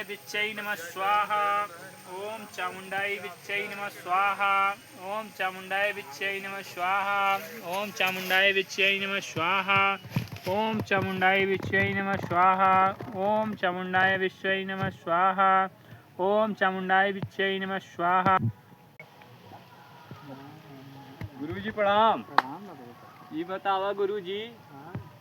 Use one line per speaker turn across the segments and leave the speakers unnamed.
विच्चै नमः स्वाहा। ओम चामुंडाई विच्चै नमः स्वाहा। ओम चामुंडाई विच्चै नमः स्वाहा। ओम चामुंडाई विच्चै नमः स्वाहा। ओम चामुंडाई विच्चै नमः स्वाहा। ओम चामुंडाई विच्चै नमः स्वाहा। ओम चामुंडाई विच्चै नमः स्वाहा।
गुरुजी प्रणाम। ये बतावा गुरुजी,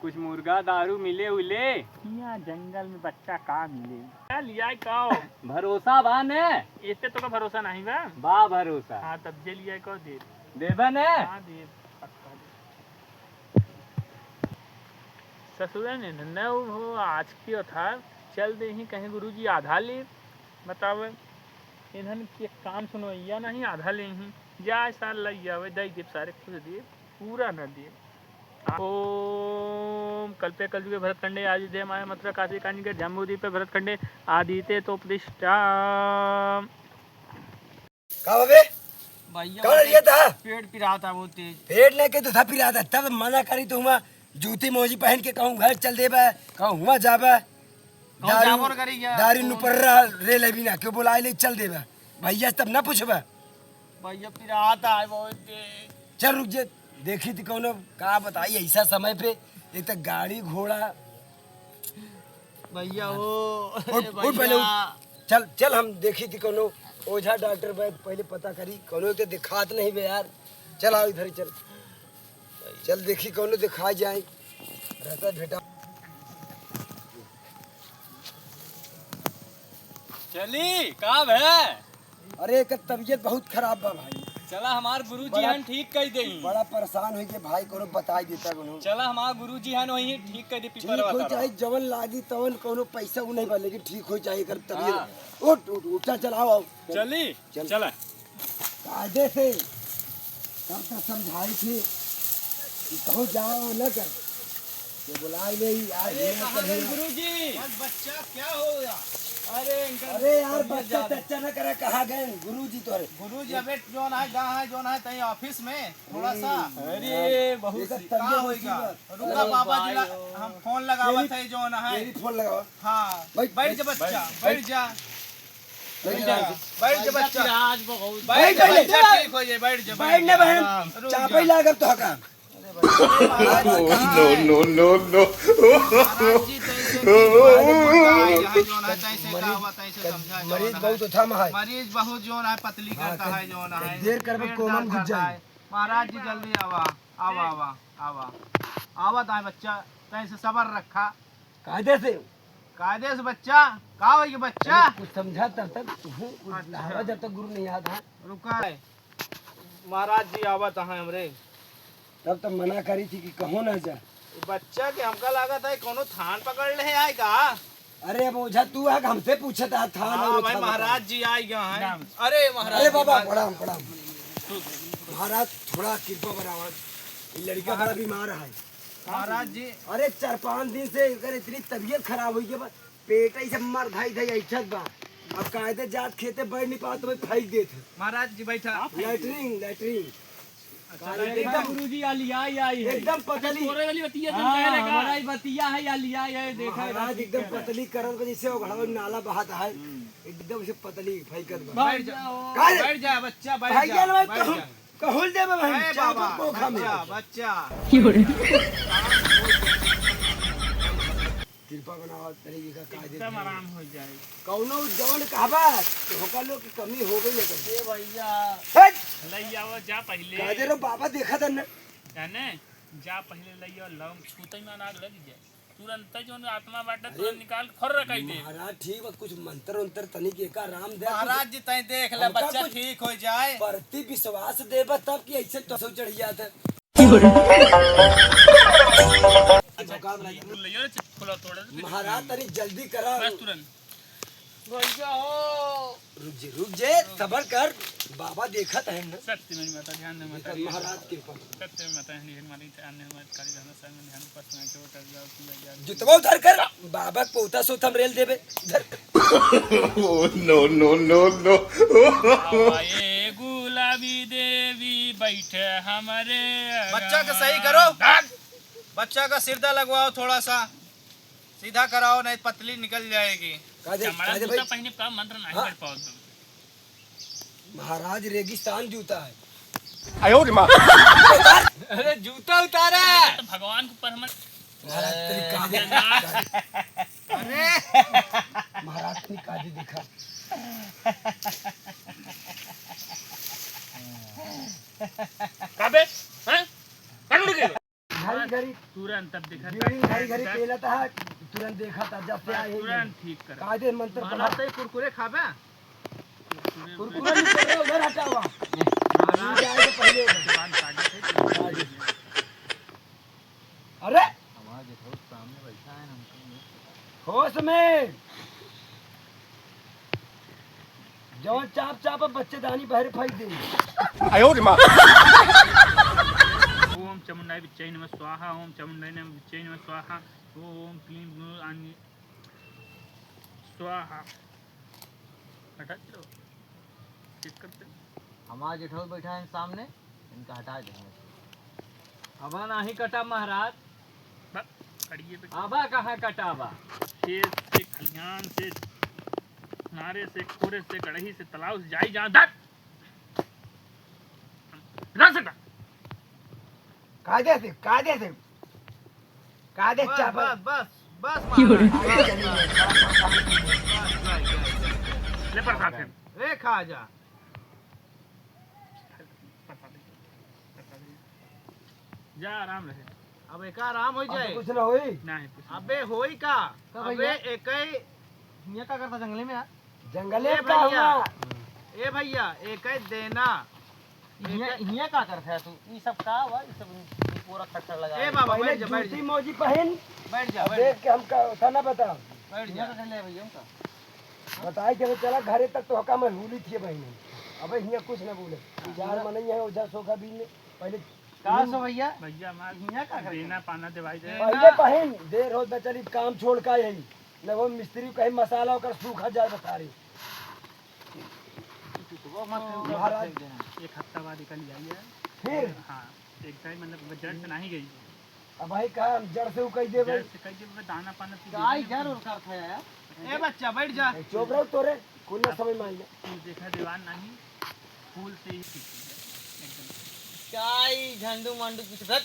कुछ मुर्गा दारू मिले उले?
यहाँ जंगल में बच्चा का मिले क्या लिया का
भरोसा बा ने?
इस पे तो का भरोसा नहीं बा।
बा भरोसा।
हाँ तब जे लिया को दे
देबा ने?
हाँ दे पक्का दे। ससुर ने न वो आज की था चल दे ही कहीं गुरुजी आधा ले बतावे इधन के काम सुनवैया नहीं आधा ले ही जा साल लग जावे दई दे सारे खुद दे पूरा न दे। ओम कल्पे कल्पे भरतखंडे आदित्य माया मत्र काशी कानी के जम्बूदीप पे भरतखंडे आदित्य तो प्रतिष्ठा
का बे
भैया
कौन लिया था?
पेट पिरा था वो तेज।
पेट लेके तो था पिरा था तब मना करी तो हुआ जूती मोजी पहन के कहूँ घर चल देबा कहूँ हुआ जाबा दारू नुपर रे लेबी ना क्यों बुलाए ले चल देबा भैया तब ना पूछबा
भैया पिरा था वो तेज।
चल रुक जे देखी थी कौनो का बताई ऐसा समय पे एक तो गाड़ी घोड़ा
भैया वो
उठ पहले उठ। चल चल हम देखी थी कौनो ओझा डॉक्टर भाई पहले पता करी कौनो के दिखात नहीं बे यार। चल आओ इधर ही चल चल देखी कौनो दिखा जाए रहता बेटा।
चली कब है?
अरे एक तबीयत बहुत खराब बा भाई।
चला हमार गुरुजी हन ठीक कर दे।
बड़ा परेशान हो के भाई कोनो बताई देता कोनो।
चला हमार गुरुजी हन वही ठीक कर दे।
ठीक हो चाहे जवन लागी तवन कोनो पैसा उ नहीं बा लेकिन ठीक हो जाए कर तबीयत। उठ उठ उठा चलाओ
चली चला
कायदे से सब तक समझाई थी कि कहो जाओ न कर ये बुलाए नहीं आज
गुरुजी बच्चा क्या हो गया?
अरे यार बच्चा चच्चा न करे कहाँ गए गुरुजी तोरे?
गुरुजी अबे जोन है तई ऑफिस में थोड़ा सा।
अरे बहुत
कहाँ होएगा? रुका बाबा जी हम फोन लगावत है जोन है।
मेरी फोन लगाओ।
हाँ बैठ जा बच्चा बैठ जा
बैठ जा
बच्चा
आज बहुत
बैठ जा बच्चा ठीक हो जाए बैठ जा
बैठ ना बहन चापई लागब तो हका। मरीज बहुत थम है।
मरीज बहुत जोन है पतली करता है जोन है।
देर करबे कोमम घुस जाए।
महाराज जी जल्दी आवा आवा आवा आवा आवा ताए बच्चा तय से सबर रखा
कायदे से
बच्चा का हो ये बच्चा
कुछ समझा तब तक जब तक गुरु नहीं याद है।
रुका है महाराज जी आवत है हमरे
तब तक मना करी थी कि कहो ना जा।
बच्चा के हमका लागत है कोनो थान पकड़ ले आए का?
अरे अब ओझा तू आ हमसे पूछता था
हाँ भाई महाराज जी आए गए हैं। अरे महाराज
अरे बाबा प्रणाम प्रणाम। महाराज थोड़ा कृपा बनावा लड़का बड़ा बीमार है
महाराज जी।
अरे 4-5 दिन से अगर इतनी तबीयत खराब हुई है पेट ऐसे मर धाई धाई ऐठत बा अब कायदे जात खेते बैठ नहीं पाते भाई फेंक देते।
महाराज जी बैठा
लैटरिन
एकदम गुरुजी आलिया आई है
एकदम पतली
तोरे वाली बतिया तुम कह रहे हमारा ही बतिया है आलिया है देखा
महाराज एकदम पतली करन को जैसे घड़वा नाला बहाता है एकदम से पतली फेंकत बा।
बैठ जा बच्चा बैठ जा
कहूल दे बहन
बाबा
पोखा में
बच्चा
कृपा बनावा तरीके का कायदे
एकदम आराम हो जाए।
कौनो जवन कहबा तो होका लोग की कमी हो गई है
भैया
लई आओ जा पहले
कायदे रो बाबा देखा था न
जाने जा पहले लई आओ लम छूते में नाग लग जाए तुरंत जो आत्मा बाटे तुरंत निकाल फर रखाई दे।
महाराज ठीक है कुछ मंत्र उंतर तनिक एका राम दे
महाराज जी तय देख ले
हमका
बच्चा
कुछ
ठीक हो जाए।
प्रति विश्वास देबा तब कि ऐसे तो चढ़ जाता महाराज तनी जल्दी करा
बस तुरंत
भैया हो
रुक जे सबर कर बाबा देखत है न
सत्य मेरी माता ध्यान दे माता
महाराज कृपा
सत्य में माता हमारी हमारी अन्य हमारी काली रहना सामने ध्यान पस में के उतर जाओ कि जा
जुतवा उधर कर बाबा पोता सो थम रेल देबे इधर।
no.
आए गुलाबी देवी बैठे हमारे
बच्चा का सही करो बच्चा का सिरदा लगवाओ थोड़ा सा सीधा कराओ नहीं पतली निकल जाएगी।
कादे
चमड़ा
कादे
जूता
भाई
पहने का मंत्र नहीं
हाँ।
कर पाओ तुम।
महाराज रेगिस्तान जूता है।
अरे जूता उतारा।
तो भगवान को पर हम
महाराज तेरी कादे
अरे
महाराज तेरी कादे दिखा।
काबे हैं करूँ के
घड़ी घड़ी
तुरंत तब देखा
बीड़ी घड़ी घड़ी केला था, तुरंत देखा था जब से आए
तुरंत ठीक कर
कादे मंत्र पढ़ा।
महाराज तो कुरकुरे खाबे।
कुरकुरा नहीं कर रहे, उधर हटा हुआ महाराज आए तो पहले उधर।
भगवान काटे थे
अरे
हमारे देखो सामने बैठा है हमको।
होश में जवन चाप चाप बच्चेदानी बहरे फेंक दे।
ओम चामुंडाय विच्चै नमः स्वाहा। ओम चामुंडाय नमः विच्चै नमः स्वाहा। ओम क्लीं ग्लूं आनि स्वाहा। हटा चलो चेक करते
हमारे जेठौल बैठा है सामने, इनका हटा देंगे। हवा नहीं कटा महाराज।
खड़िए पे
आबा कहाँ कटावा?
खेत से खलिहान से नारे से कोरे से कड़ही से तालाब से जाई जहाँ धर रह सकता
कादे
बस
चाप
बस बस बस
ले पर खा फिर
रे खा जा।
जा आराम रहे
अब एक आराम हो जाए।
कुछ ना होई।
नहीं कुछ नहीं।
अबे होई का
कब
अबे
भैया?
एक
ये क्या करता जंगले में यार?
जंगले
ए
का
भैया
हुआ
ए भैया एक देना
ये क्या करता है तू? ये सब का हुआ? ये सब पूरा खट्टर लगा।
ए बाबा
पहले
बैठ जा बैठ
जूती
जा
मोजी पहन
बैठ जा
देख के हमका था ना बता
बैठ
ये
जा।
क्या कर ले भैया उनका?
बताई के चला घरे तक तो हका में हुली थी बहन। अबे हिया कुछ ना बोले इजार मनई है ओझा सोखा बीन में पहले
का सो भैया?
भैया हमारा
यहाँ का कर
देना पाना दवाई दे
पहले पहन देर हो बेचारी काम छोड़ का यही न वो मिस्त्री कहीं मसाला होकर सूखा जाए बता रही। महाराज
एक हफ्ता बाद निकल जाइए
फिर
हाँ एक टाइम मतलब जड़ से नहीं गई
अब भाई का जड़ से कह दे
जड़ से कहीं जब दाना पाना पी
का इधर और करता है यार?
ए बच्चा बैठ जा।
चुप रहो तोरे कुल ना समझ में आई
फूल देखा दीवान नहीं फूल से ही ठीक हो जाए एकदम
काई झंडू मंडू कुछ रट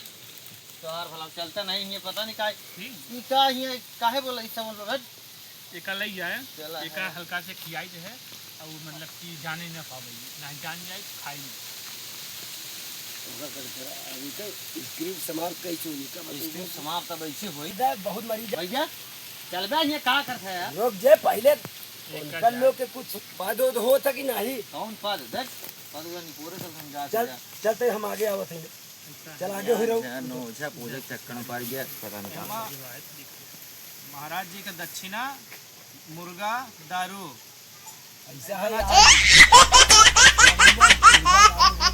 तोहार भला चलता नहीं ये पता नहीं का
ठीक
ई का ये काहे बोला इस सब रट
एक लई जाए
चला
एक हल्का से खियाई जो है और वो मतलब कि जाने न पावे ना जान जाए खाई नहीं
अभी तो स्क्रीन समाप्त कई चोरी का
इसमें समाप्त अब ऐसे होई
बहुत मरी जा
भैया चल बे ये का करता है यार?
रोक जे पहले कल लोग के कुछ पद उद हो था कि नहीं।
कौन पद दट पदवा नहीं पूरे सब समझा
चल चलते हम आगे आवत हैं चल आगे हो रहो
नो ओझा पूजा चक्कर पड़ गया पता नहीं कहाँ।
महाराज जी का दक्षिणा मुर्गा दारू।
ऐसा है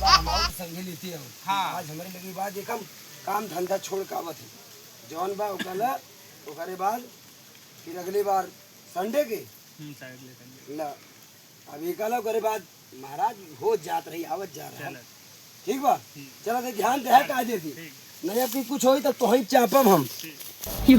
हमारे संगे लेते हो
हाँ।
आज हमारे लगे बाद एक हम काम धंधा छोड़ के आवत है जौन बा ओकला ओकरे बाद फिर अगली बार संडे के
साइड ले कर
ला अब एक अलग करे बाद महाराज हो जात रही आवत जा रहा है
चल
ठीक बा चलो तो ध्यान दे का देती
ठीक
नहीं अब कुछ होई तो ही चापम हम
ठीक